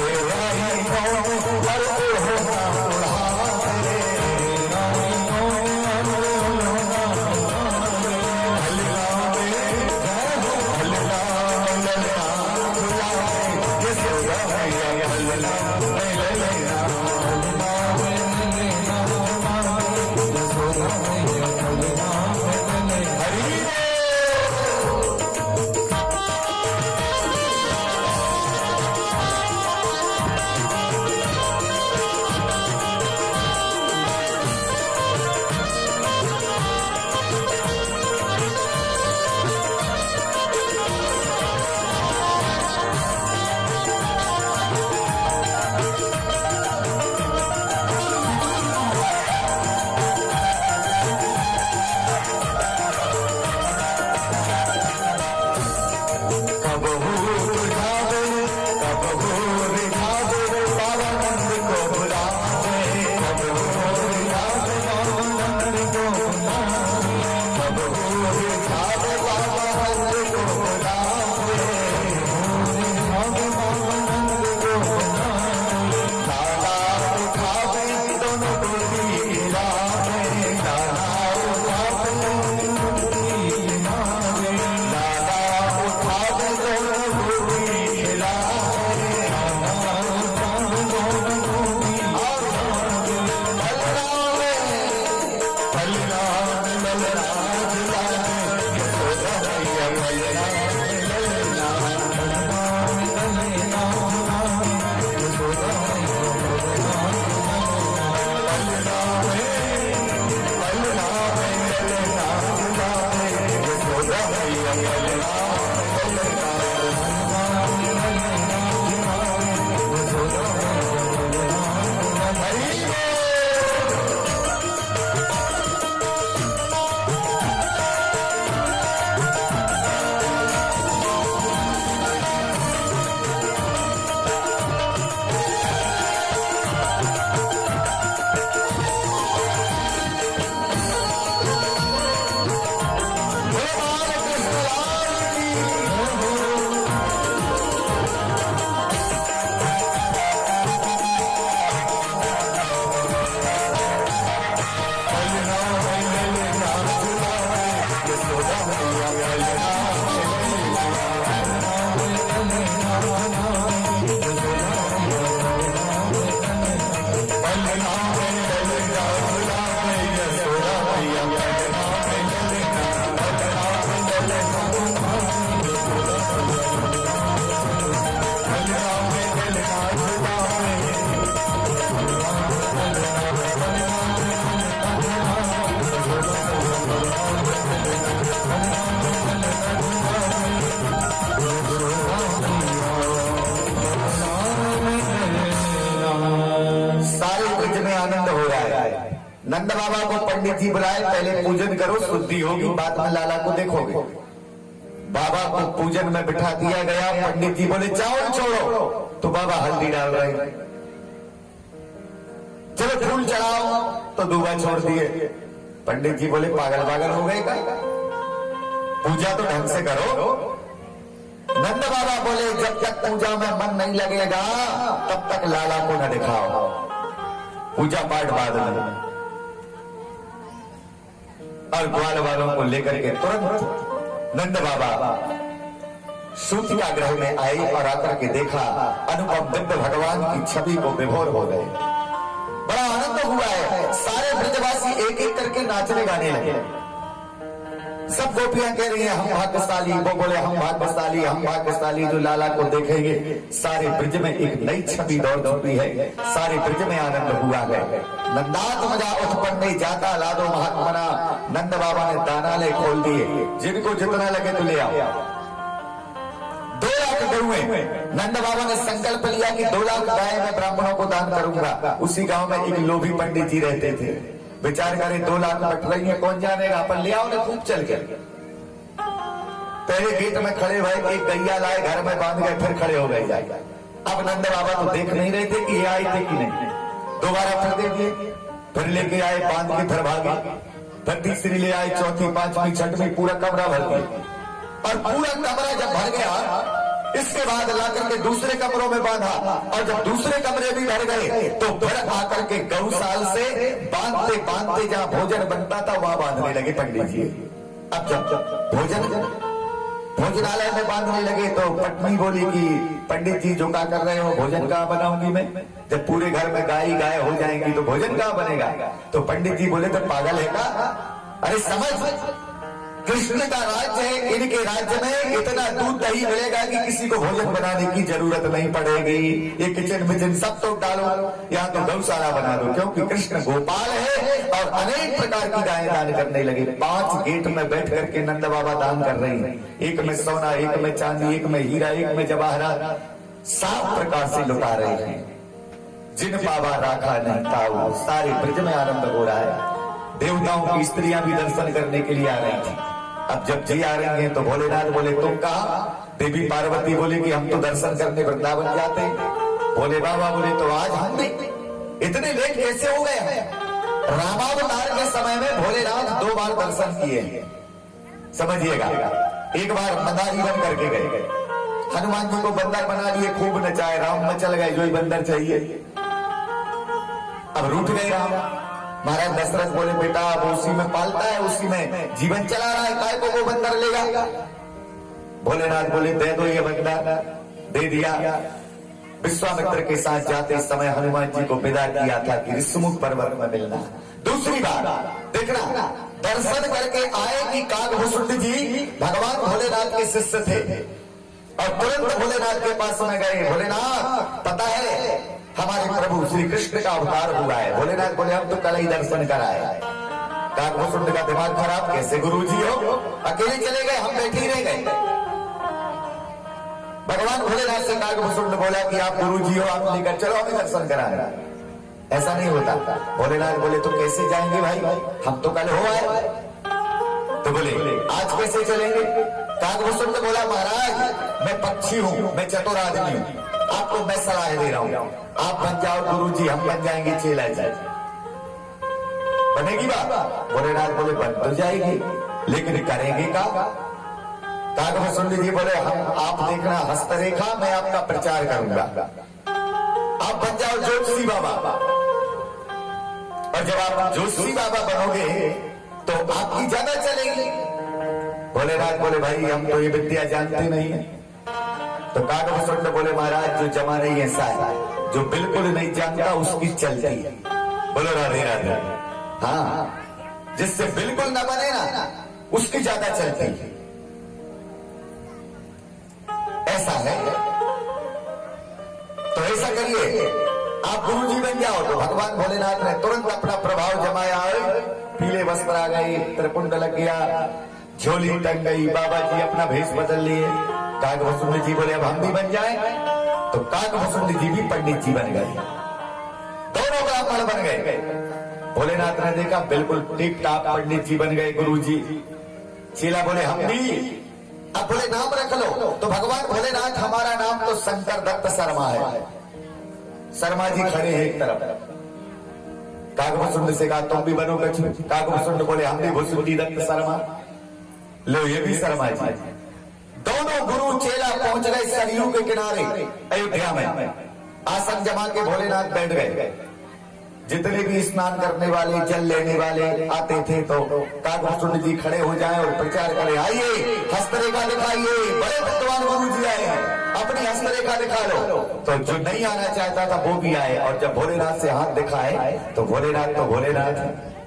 नंद बाबा को पंडित जी बुलाए, पहले पूजन करो, शुद्धि होगी, बाद में लाला को देखोगे। बाबा को पूजन में बिठा दिया गया। पंडित जी बोले चावल छोड़ो, तो बाबा हल्दी डाल रहे हैं। चलो फूल चढ़ाओ, तो दूबा छोड़ दिए। पंडित जी बोले पागल पागल हो गए क्या? पूजा तो ढंग से करो। नंद बाबा बोले जब तक पूजा में मन नहीं लगेगा तब तक लाला को न दिखाओ, पूजा पाठ बाद में। और ग्वाल वालों को लेकर के तुरंत नंद बाबा सूतियाग्रह में आए और आकर के देखा अनुपम दिव्य भगवान की छवि को विभोर हो गए। बड़ा आनंद हुआ है। सारे ब्रजवासी एक एक करके नाचने गाने लगे। सब गोपियां कह रही हैं हम भाग्यशाली, वो बोले हम भाग्यशाली, हम भाग्यशाली जो लाला को देखेंगे। सारे ब्रज में एक नई छवि दौड़ चुकी है, सारे ब्रज में आनंद हुआ है। नंदात मजा उत्पन्न नहीं जाता लादो महात्मना। नंद बाबा ने दानालय खोल दिए, जिनको जितना लगे तो ले आओ। 2 लाख गौएं। नंद बाबा ने संकल्प लिया कि 2 लाख गाय मैं ब्राह्मणों को दान करूंगा। उसी गांव में एक लोभी पंडित जी रहते थे। विचार करें 2 लाख बट रही है, कौन जानेगा, अपन ले आओ ना खूब चल के। पहले गेट में खड़े हुए, एक गैया लाए, घर में बांध गए, फिर खड़े हो गए जाए। अब नंद बाबा तो देख नहीं रहे थे कि ये आए थे कि नहीं। दोबारा फिर दे दिए, फिर लेके आए, बांध के फिर भागे, फिर तीसरी ले आए, चौथी, पांचवी, छठवीं, पूरा कमरा भर दिया। और पूरा कमरा जब भर गया, इसके बाद ला करके दूसरे कमरों में बांधा। और जब दूसरे कमरे भी भर गए तो फिर आकर के गौशाल से बांधते बांधते जहां भोजन बनता था वहां बांधने लगे पंडित जी। अब जब भोजनालय में बांधने लगे तो पत्नी बोली कि पंडित जी जो क्या कर रहे हो, भोजन कहाँ बनाऊंगी मैं? जब पूरे घर में गाय गाय हो जाएंगी तो भोजन कहाँ बनेगा? तो पंडित जी बोले तो पागल है का? अरे समझ, कृष्ण का राज्य है, इनके राज्य में इतना दूध दही मिलेगा कि किसी को भोजन बनाने की जरूरत नहीं पड़ेगी। ये किचन मिचन सब तो डालो, यहाँ तो गौशाला बना दो, क्योंकि कृष्ण गोपाल है। और अनेक प्रकार की गायें दान करने लगे। 5 गेट में बैठ करके नंद बाबा दान कर रहे हैं। एक में सोना, एक में चांदी, एक में हीरा, एक में जवाहरात, 7 प्रकार से लुटा रहे हैं। जिन बाबा राखा नहीं ताऊ, सारे ब्रज में आनंद हो रहा है। देवताओं की स्त्रियां भी दर्शन करने के लिए आ रही थी। अब जब जी आ रही हैं तो भोलेनाथ बोले तुम कहा? देवी पार्वती बोले कि हम तो दर्शन करने वृंदावन जाते। भोले बाबा बोले तो आज हम भी इतने लेट कैसे हो गए हैं? रामावतार के समय में भोलेनाथ 2 बार दर्शन किए हैं, समझिएगा। एक बार मदारी बन करके गए, हनुमान जी को बंदर बना लिए, खूब नचाए, राम में चल गए, जो ही बंदर चाहिए। अब रूठ गए राम। महाराज दशरथ बोले बेटा वो उसी में पालता है, उसी में जीवन चला रहा है, काय को वो बंदर लेगा? भोलेनाथ बोले दे दो ये बंदर। दे दिया। विश्वामित्र के साथ जाते समय हनुमान जी को विदा किया था कि ऋषमुख पर्वत में मिलना। दूसरी बार देखना, दर्शन करके आए कि काकभूषुंड जी भगवान भोलेनाथ के शिष्य थे और तुरंत भोलेनाथ के पास में गए। भोलेनाथ पता है हमारे प्रभु श्री कृष्ण का अवतार हुआ है। भोलेनाथ बोले हम तो कल ही दर्शन कराए। काकभूषुंड का दिमाग खराब, कैसे गुरुजी हो, अकेले चले गए, हम बैठे ही रह गए। भगवान भोलेनाथ से काकभूषुंड बोला कि आप गुरुजी हो, आप लेकर चलो हमें दर्शन कराना। ऐसा नहीं होता। भोलेनाथ बोले तो कैसे जाएंगे भाई, हम तो कल हो आए। तो बोले आज कैसे चलेंगे? काकभूषुंड बोला महाराज मैं पक्षी हूँ, मैं चतुर आदमी हूँ, आपको मैं सलाह दे रहा हूँ, आप बन जाओ गुरुजी, हम बन जाएंगे चेला जी। बनेगी बात? भोलेनाथ बोले बन तो जाएगी, लेकिन करेंगे क्या? काकभूषुंड जी बोले हम आप देखना हस्तरेखा, मैं आपका प्रचार करूंगा, आप बन जाओ ज्योतिषी बाबा। और जब आप ज्योतिषी बाबा बनोगे तो आपकी ज्यादा चलेगी। भोलेनाथ बोले भाई हम तो ये विद्या जानते नहीं है। तो काकभूषुंड बोले महाराज जो जमाने ही ऐसा है, जो बिल्कुल नहीं जानता उसकी चलती है। बोलो राधे राधे। हाँ, जिससे बिल्कुल न बने ना उसकी ज्यादा चलती है, ऐसा है। तो ऐसा करिए, आप गुरुजी बन जाओ। तो भगवान भोलेनाथ ने तुरंत अपना प्रभाव जमाया, पीले वस्त्र आ गए, त्रिपुंड लग गया, झोली टंग गई, बाबा जी अपना भेष बदल लिए। काकभूषुंड जी बोले अब हम भी बन जाए। तो काकभूषुंड जी भी पंडित जी बन गए, दोनों ब्राह्मण बन गए। भोलेनाथ ने देखा बिल्कुल टिप टाप पंडित जी बन गए गुरु जी। चेला बोले हम भी, अब बोले नाम रख लो। तो भगवान भोलेनाथ हमारा नाम तो शंकर दत्त शर्मा है। शर्मा जी खड़े हैं एक तरफ। कागभूषुंड से कहा तुम भी बनो कछु। कागभूषुंड बोले हम भी भूसुंडी दत्त शर्मा। लो ये भी शर्मा जी। दोनों गुरु चेला पहुंच गए सरयू के किनारे अयोध्या में। आसन जमा के भोलेनाथ बैठ गए। जितने भी स्नान करने वाले जल लेने वाले आते थे तो कागभूषुंड जी खड़े हो जाएं और प्रचार करें, आइए हस्तरेखा दिखाइए, बड़े विद्वान गुरु जी आए हैं, अपनी हस्तरेखा दिखा लो। तो जो नहीं आना चाहता था वो भी आए, और जब भोलेनाथ से हाथ दिखाए तो भोलेनाथ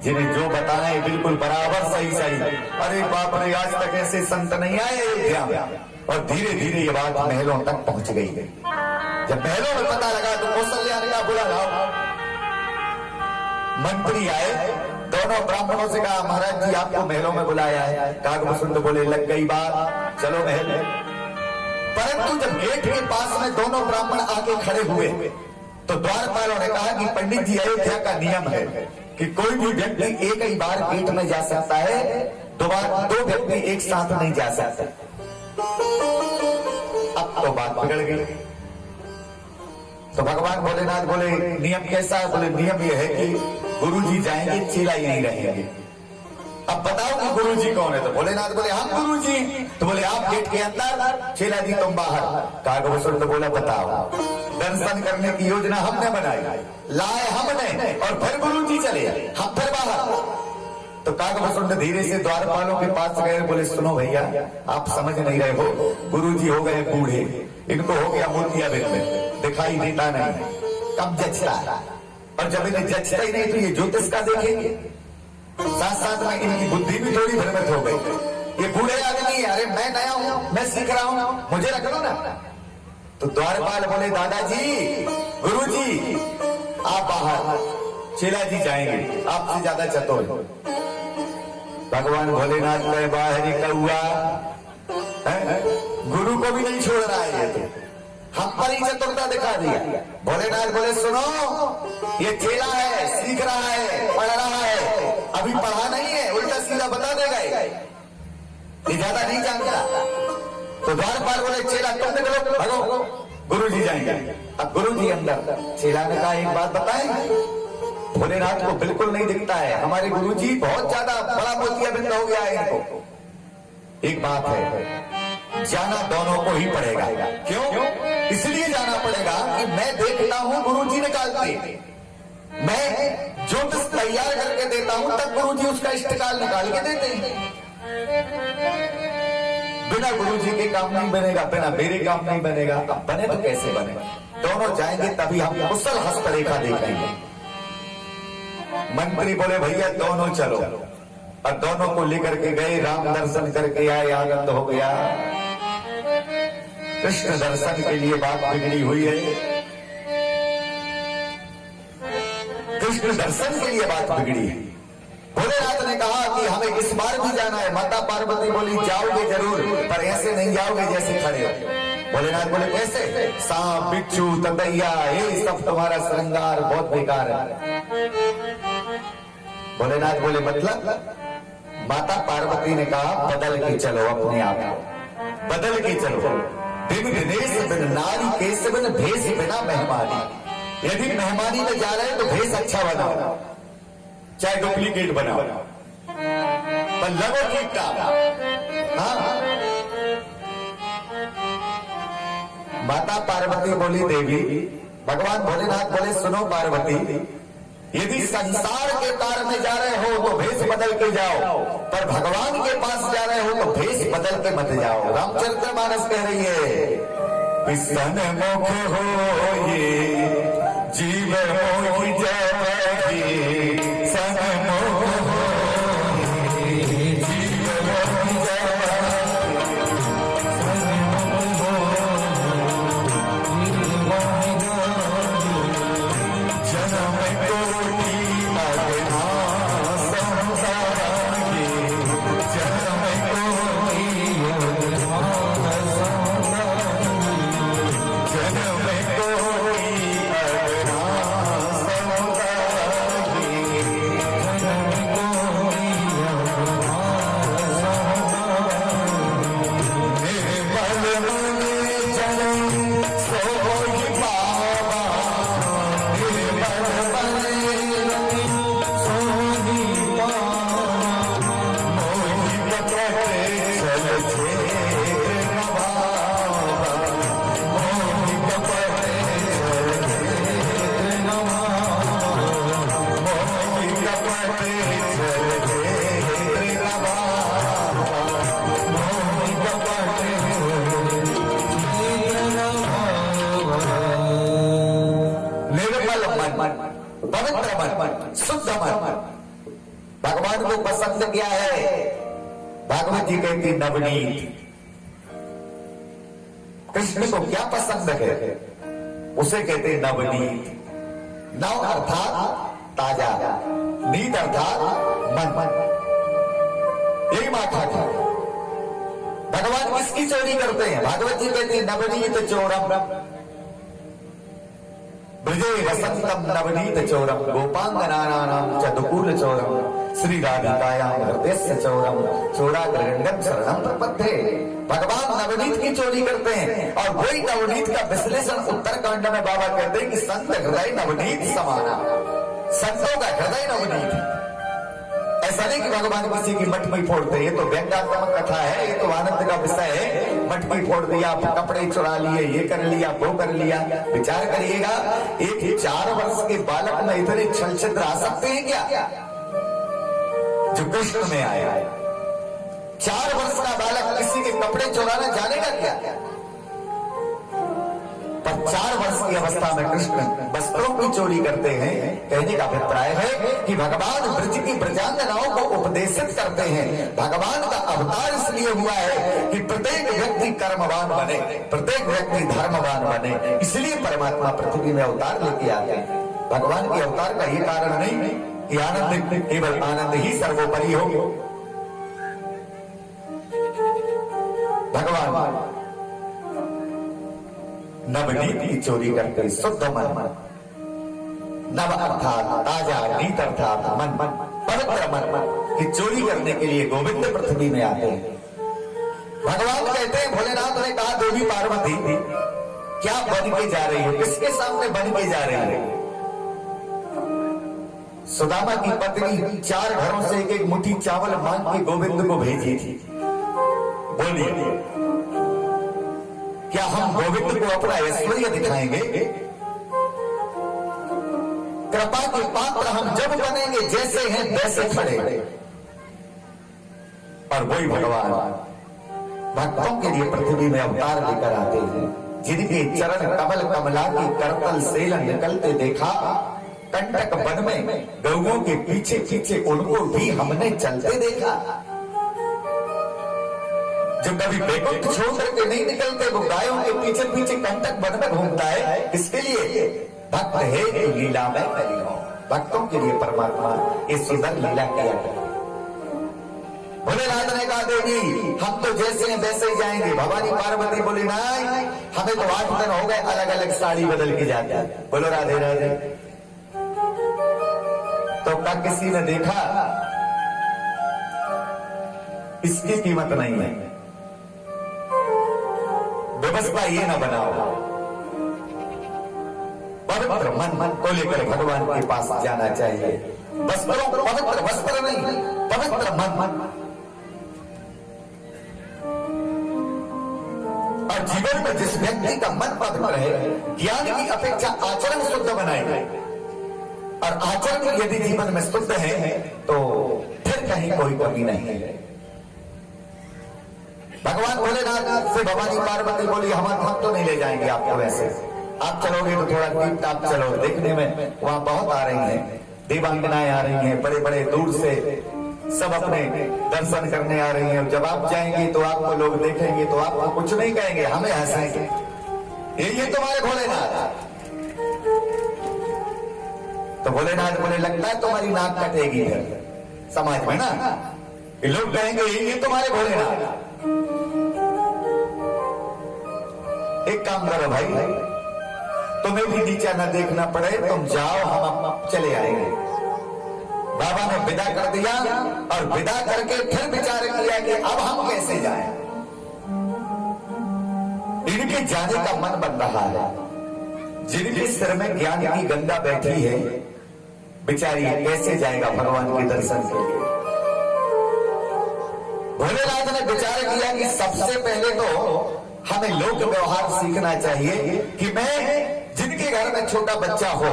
जिन्हें जो बताए बिल्कुल बराबर सही सही। अरे बाप रे, आज तक ऐसे संत नहीं आए अयोध्या में। और धीरे धीरे ये बात महलों तक पहुंच गई। जब महलों में पता लगा तो कौशल्या ने कहा बुला लाओ। मंत्री आए, दोनों ब्राह्मणों से कहा महाराज जी आपको महलों में बुलाया है। कागभूषुंड बोले लग गई बात, चलो महल में। परंतु जब गेट के पास में दोनों ब्राह्मण आके खड़े हुए तो द्वारपालों ने कहा कि पंडित जी अयोध्या का नियम है कि कोई भी व्यक्ति एक ही बार गेट में जा सकता है, दो व्यक्ति एक साथ नहीं जा सकते। अब तो बात बिगड़ गई। तो भगवान भोलेनाथ बोले नियम कैसा है? बोले नियम यह है कि गुरुजी जाएंगे, चेला ही नहीं रहेंगे। अब बताओ कि गुरुजी कौन है? तो भोलेनाथ बोले हम गुरुजी। तो बोले आप गेट के अंदर, चेला जी तुम बाहर। कागभूषुंड बोला बताओ। दर्शन करने की योजना हमने बनाई, लाए हमने, और फिर गुरुजी चले, हम फिर बाहर। तो कागभूषुंड धीरे से द्वारपालों के पास गए, बोले सुनो भैया आप समझ नहीं रहे हो, गुरुजी हो गए बूढ़े, इनको हो गया मोतियाबिंद में, दिखाई देता नहीं, कब जचता है। और जब इन्हें जचता ही नहीं तो ये ज्योतिष का देखेंगे। साथ साथ में इनकी बुद्धि भी थोड़ी भ्रमित हो गई। ये बूढ़े आदमी है, अरे मैं नया हूं, मैं सीख रहा हूं, मुझे रख लो ना। तो द्वारपाल बोले दादाजी, गुरुजी आप बाहर, चेला जी जाएंगे, आपसे ज्यादा चतुर। भगवान भोलेनाथ ने बाहर ही कौआ, गुरु को भी नहीं छोड़ रहा है ये तो, हम पर ही चतुरता दिखा दिया। भोलेनाथ बोले सुनो, ये चेला है, सीख रहा है, पढ़ रहा है, अभी पढ़ा नहीं है, उल्टा सीधा बता देगा, ये ज्यादा नहीं जानता। तो द्वारपाल बोले चेला तुम निकलो, भगो, गुरुजी जाएंगे। अब गुरुजी अंदर, चेला ने कहा एक बात बताएं, भोलेनाथ को बिल्कुल नहीं दिखता है, हमारे गुरुजी बहुत ज्यादा बड़ा मोतियाबिंद हो गया है इनको। एक बात है, जाना दोनों को ही पड़ेगा। क्यों? इसलिए जाना पड़ेगा कि मैं देखता हूं गुरुजी निकालते, मैं ज्योतिष तैयार करके देता हूं, तब गुरुजी उसका इष्टकाल निकाल के देते हैं। बिना गुरुजी के काम नहीं बनेगा, बिना मेरे काम नहीं बनेगा। अब बने तो कैसे बने? दोनों जाएंगे तभी हम कुशल हस्तरेखा देखेंगे। मंत्री बोले भैया दोनों चलो, और दोनों को लेकर के गए, राम दर्शन करके आए, आनंद हो गया। कृष्ण दर्शन के लिए बात बिगड़ी हुई है, कृष्ण दर्शन के लिए बात बिगड़ी है। भोलेनाथ ने कहा कि हमें इस बार भी जाना है। माता पार्वती बोली जाओगे जरूर, पर ऐसे नहीं जाओगे जैसे खड़े हो। भोलेनाथ बोले कैसे? सांप बिच्छू ततैया ये सब तुम्हारा श्रृंगार बहुत बेकार है। भोलेनाथ बोले मतलब? माता पार्वती ने कहा बदल के चलो, अपने आप को बदल के चलो। दिन दिनेश बिन नारी केस बिन भेष बिना मेहमानी। यदि मेहमानी में जा रहे तो भेष अच्छा बनाओ, चाहे डुप्लीकेट बनाओ, पर लगो ठीक ठाक। हाँ, माता पार्वती बोली देवी, भगवान भोलेनाथ बोले सुनो पार्वती, यदि संसार के तार में जा रहे हो तो भेष बदल के जाओ, पर भगवान के पास जा रहे हो तो भेष बदल के मत जाओ। रामचरितमानस कह रही है सन मुख हो ये जीव मोहि जाहि, सन मुख हो ये जीव मोहि जाहि, जन्म कोटि अगना संसारी, जन्म कोटि अगना जन्म कोटि अगना संसारी, भगवान को पसंद क्या है? भागवत जी कहती नवनीत। कृष्ण को क्या पसंद है? उसे कहते नवनीत। नव अर्थात ताजा, नीत अर्थात मन। यही माथा था। भगवान किसकी चोरी करते हैं? भागवत जी कहती है नवनीत चोरम ब्रजे वसंतम नवनीत चोरम गोपांगनानाम चतुकूल चोरम श्री राधिकायाम हृदयस्य चोरम चोराग्रगण्यम शरणम प्रपद्ये। भगवान नवनीत की चोरी करते हैं और वही नवनीत का विश्लेषण उत्तरकांड में बाबा कहते हैं कि संत हृदय नवनीत समाना। संतों का हृदय नवनीत। ऐसा नहीं कि भगवान किसी की मटकी फोड़ते, ये तो व्यंग्यात्मक कथा है, ये तो आनंद का विषय है। मटकी फोड़ दिया, कपड़े चुरा लिए, ये कर लिया, वो कर लिया। विचार करिएगा, एक 4 वर्ष के बालक में इतने छल छिद्र आ सकते हैं क्या जो कृष्ण में आया? 4 वर्ष का बालक किसी के कपड़े चुराना जानेगा क्या? पर 4 वर्ष की अवस्था में कृष्ण वस्त्रों की चोरी करते हैं। कहने का अभिप्राय है कि भगवान ब्रज की ब्रजांगनाओं को उपदेशित करते हैं। भगवान का अवतार इसलिए हुआ है कि प्रत्येक व्यक्ति कर्मवान बने, प्रत्येक व्यक्ति धर्मवान बने। इसलिए परमात्मा पृथ्वी में अवतार लेके आते हैं। भगवान के अवतार का ये कारण नहीं कि आनंद, केवल आनंद ही सर्वोपरि हो। भगवान नवनीत की चोरी करते, शुद्ध मन। नव अर्थात ताजा, नीत अर्थात मन, पवित्र मन की चोरी करने के लिए गोविंद पृथ्वी में आते हैं। भगवान कहते हैं, भोलेनाथ ने कहा देवी पार्वती क्या बन के जा रही हो? किसके सामने बन के जा रही है? सुदामा की पत्नी 4 घरों से एक मुट्ठी चावल मांग के गोविंद को भेजी थी। बोलिए, क्या हम गोविंद को अपना ऐश्वर्य दिखाएंगे? कृपा के पात्र हम जब बनेंगे, जैसे हैं वैसे खड़े। और वही भगवान भक्तों के लिए पृथ्वी में अवतार लेकर आते हैं। जिनके चरण कमल कमला की करतल सेल निकलते देखा, कंटक वन में गौओं के पीछे पीछे उनको भी हमने चलते देखा। जो कभी बैकुंठ छोड़ करके नहीं निकलते, वो गायों के पीछे पीछे कंटक वन में घूमता है। इसके लिए भक्त है कि लीला में करी हो। भक्तों के लिए परमात्मा इस सुंदर लीला किया है। भोलेनाथ ने कहा देवी हम तो जैसे हैं वैसे ही जाएंगे। भवानी पार्वती बोली नहीं, हमें तो 8 दिन हो गए अलग अलग साड़ी बदल के जाते हैं। बोलो राधे राधे। तो क्या किसी ने देखा? इसकी कीमत नहीं है। व्यवस्था ये ना बनाओ। पवित्र मन को लेकर भगवान के पास जाना चाहिए। वस्त्रों पवित्र वस्त्र नहीं, पवित्र मन। और जीवन में जिस व्यक्ति का मन पवित्र है, ज्ञान की अपेक्षा आचरण शुद्ध बनाएगा। और आचरण यदि जीवन में शुद्ध है तो फिर कहीं कोई कमी नहीं है। भगवान भोलेनाथ से भवानी पार्वती बोली हम तो नहीं ले जाएंगे आपको, वैसे आप चलोगे तो थोड़ा टीप टाप चलो। देखने में वहां बहुत आ रही हैं, देवांगनाएं आ रही हैं, बड़े बड़े दूर से सब अपने दर्शन करने आ रही हैं। जब आप जाएंगे तो आपको लोग देखेंगे तो आपको कुछ नहीं कहेंगे, हमें हंसेंगे। ये तुम्हारे भोलेनाथ। तो भोलेनाथ बोले लगता है तुम्हारी नाक कटेगी समाज में ना, लोग कहेंगे ये तुम्हारे भोलेनाथ। एक काम करो भाई, तुम्हें भी नीचा न देखना पड़े, तुम जाओ, हम चले आएंगे। बाबा ने विदा कर दिया और विदा करके फिर विचार किया कि अब हम कैसे जाएं। इनके जाने का मन बन रहा है। जिनके सिर में ज्ञान की गंगा बैठी है, बेचारी कैसे जाएगा भगवान के दर्शन के लिए। भोलेनाथ ने विचार किया कि सबसे पहले तो हमें लोक व्यवहार सीखना चाहिए कि मैं जिनके घर में छोटा बच्चा हो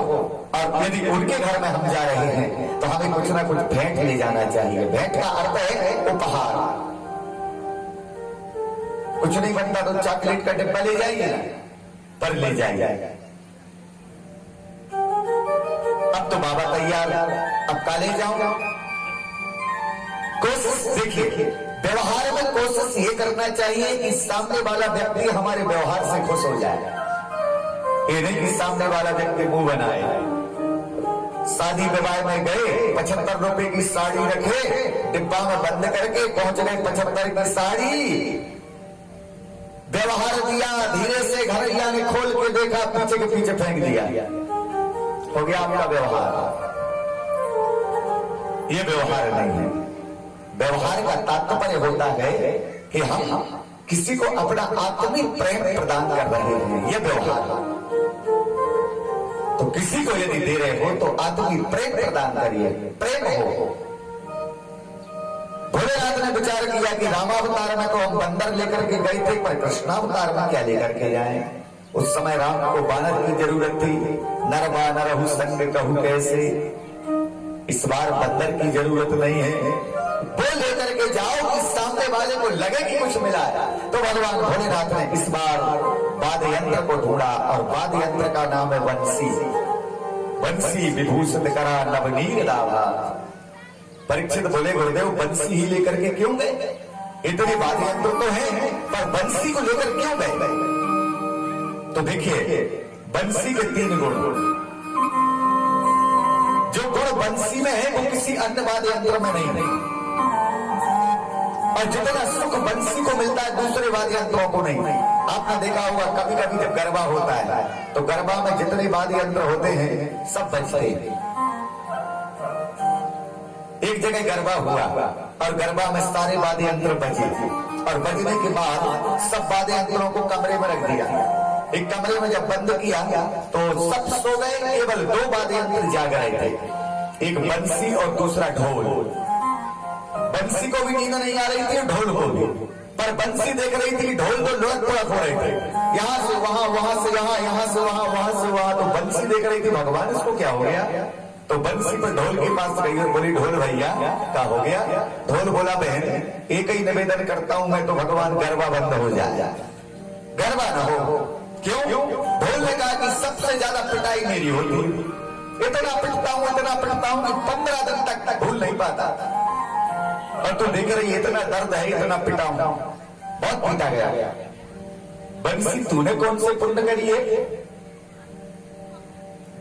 और यदि उनके घर में हम जा रहे हैं तो हमें कुछ ना कुछ भेंट ले जाना चाहिए। भेंट का अर्थ है उपहार। कुछ नहीं बनता तो चॉकलेट का डिब्बा ले जाइए ना, पर ले जाइए। अब तो बाबा तैयार, अब का ले जाऊं? कोशिश देखिए, व्यवहार में कोशिश ये करना चाहिए कि सामने वाला व्यक्ति हमारे व्यवहार से खुश हो जाए। ये नहीं कि सामने वाला व्यक्ति मुंह बनाए। शादी विवाह में गए, 75 रुपए की साड़ी रखे, डिब्बा में बंद करके पहुंच गए 75 की साड़ी, व्यवहार दिया, धीरे से घरैया ने खोल के देखा, पीछे के पीछे फेंक दिया, हो गया आपका व्यवहार। ये व्यवहार नहीं है। व्यवहार का तात्पर्य होता है कि हम किसी को अपना आत्मिक प्रेम प्रदान कर रहे हैं, यह व्यवहार। तो किसी को यदि दे रहे हो तो आत्मिक प्रेम प्रदान करिए, प्रेम हो। भोलेनाथ ने विचार किया कि रामावतार में तो हम बंदर लेकर के गए थे, पर कृष्णावतार में क्या लेकर के जाएं? उस समय राम को बानर की जरूरत थी। नर बानर संग कहूं कैसे, इस बार बंदर की जरूरत नहीं है, वो लेकर के जाओ कि सामने वाले को लगे कि कुछ मिला है। तो भगवान भोलेनाथ ने इस बार वाद्य यंत्र को ढूंढा, और वाद्य यंत्र का नाम है बंसी। बंसी विभूषित करा नवनीर लाभा। परीक्षित बोले, गुरुदेव बंसी ही लेकर के क्यों गए? इतने वाद्य यंत्र तो है, पर बंसी को लेकर क्यों गए? तो देखिए, बंसी के 3 गुण। जो गुण बंसी में है वो किसी अन्य वाद्य यंत्र में नहीं। और जितना सुख बंसी को मिलता है दूसरे वाद्य यंत्रों को नहीं। आपने देखा होगा कभी कभी जब गरबा होता है तो गरबा में जितने वाद्य यंत्र होते हैं सब बजते हैं। एक जगह गरबा हुआ और गरबा में सारे वाद्य यंत्र बजे, और बजने के बाद सब वाद्य यंत्रों को कमरे में रख दिया। एक कमरे में जब बंद किया तो सब सो गए, केवल 2 वाद्य यंत्र जाग रहे थे, एक बंसी और दूसरा ढोल। बंसी को भी नींद नहीं आ रही थी, ढोल को भी, पर बंसी देख रही थी ढोल तो लुढ़क हो रहे थे, यहाँ से वहां, वहां से यहाँ, यहाँ से वहां, वहां से वहां। तो बंसी देख रही थी भगवान इसको क्या हो गया? तो बंसी पर ढोल के पास गई और बोली, ढोल भैया क्या हो गया? ढोल बोला, बहन एक ही निवेदन करता हूं मैं तो भगवान, गरबा बंद हो जाए, गरबा ना हो। क्यों? ढोल ने कहा कि सबसे ज्यादा पिटाई मेरी होती, इतना पिटता हूं कि 15 दिन तक भूल नहीं पाता। और तू देख रही इतना दर्द है, इतना पिटा हूं, बहुत पीटा गया। बंसी तूने कौन से पुण्य करी है?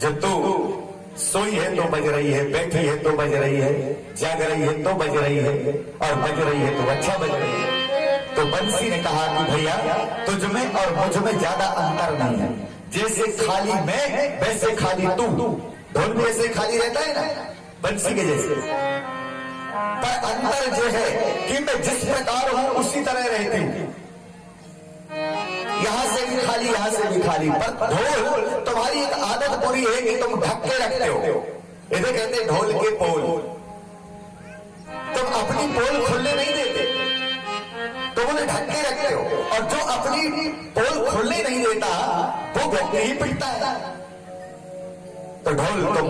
जब तू सोई है तो बज रही है, बैठी है तो बज रही है, जाग रही है तो बज रही है, और बज रही है तो अच्छा बज रही है। तो बंसी ने कहा कि भैया तुझ में और मुझ में ज्यादा अंतर नहीं है, जैसे खाली मैं वैसे खाली तू। ढोल भी ऐसे खाली रहता है ना, बंसी के जैसे, पर अंतर जो है कि मैं जिस प्रकार हूं उसी तरह रहती हूं, यहां से भी खाली यहां से भी खाली। पर ढोल तुम्हारी एक आदत बुरी है कि तुम ढक के रखते हो, इसे कहते ढोल के पोल। तुम अपनी पोल खुलने नहीं देते, तुम उन्हें ढक के रखते हो, और जो अपनी पोल खुलने नहीं देता वो व्यक्ति ही पिटता है। तो ढोल तुम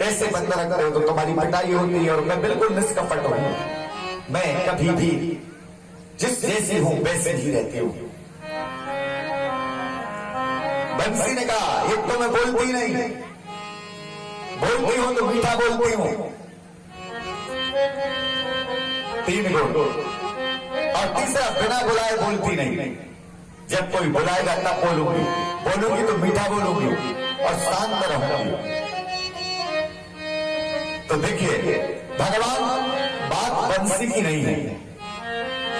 ऐसे बंद रखते हो तो तुम्हारी पिटाई होती है। और मैं बिल्कुल निष्कपट हूं, मैं कभी भी जिस जैसी हूं वैसे ही रहती हूं। बंसी ने कहा, एक तो मैं बोलती नहीं, बोलती हूं तो मीठा बोलती हूं, 3 गुण। और तीसरा, बिना बुलाए बोलती नहीं, जब कोई बुलाएगा तब बोलूंगी, बोलूंगी तो मीठा बोलूंगी और शांत रहूंगी। तो देखिए भगवान, बात बंसी की नहीं है,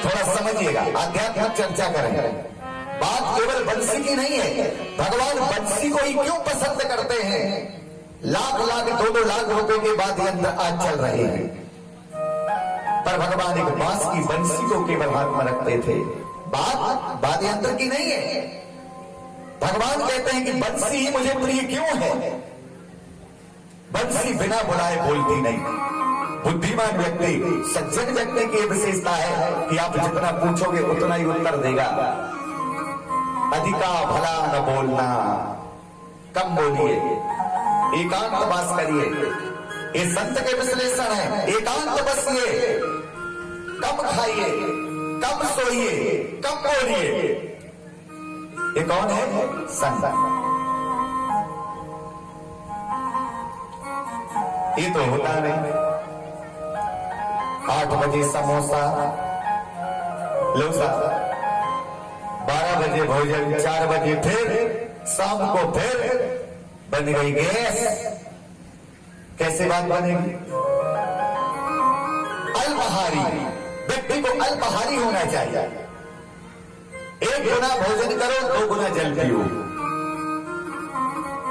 थोड़ा समझिएगा, आध्यात्मिक चर्चा करें। बात केवल बंसी की नहीं है। भगवान बंसी को ही क्यों पसंद करते हैं? लाख 2-2 लाख रुपए के बाद यंत्र आज चल रहे हैं, पर भगवान एक बांस की बंसी को केवल हाथ में रखते थे। बात वाद्य यंत्र की नहीं है। भगवान कहते हैं कि बंसी ही मुझे प्रिय क्यों है? बंसी बिना बुलाए बोलती नहीं। बुद्धिमान व्यक्ति, सज्जन व्यक्ति की विशेषता है कि आप जितना पूछोगे उतना ही उत्तर देगा। अधिका भला न बोलना, कम बोलिए, एकांत वास करिए। ये संत के विश्लेषण है। एकांत बसिए, कम खाइए, कम सोइए, कम बोलिए। ये कौन है? संत। ये तो होता नहीं। 8 बजे समोसा, लो साहब 12 बजे भोजन, 4 बजे फिर, शाम को फिर बन गई गैस। कैसे बात बनेगी? अल्पाहारी व्यक्ति को अल्पाहारी होना चाहिए। 1 गुना भोजन करो, 2 गुना जल पियो।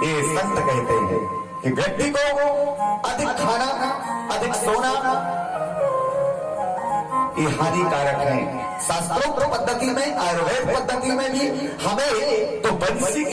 ये संत कहते हैं कि व्यक्ति को अधिक खाना, अधिक सोना ये हानिकारक है। शास्त्रोक्त पद्धति में, आयुर्वेद पद्धति में भी हमें तो बंसी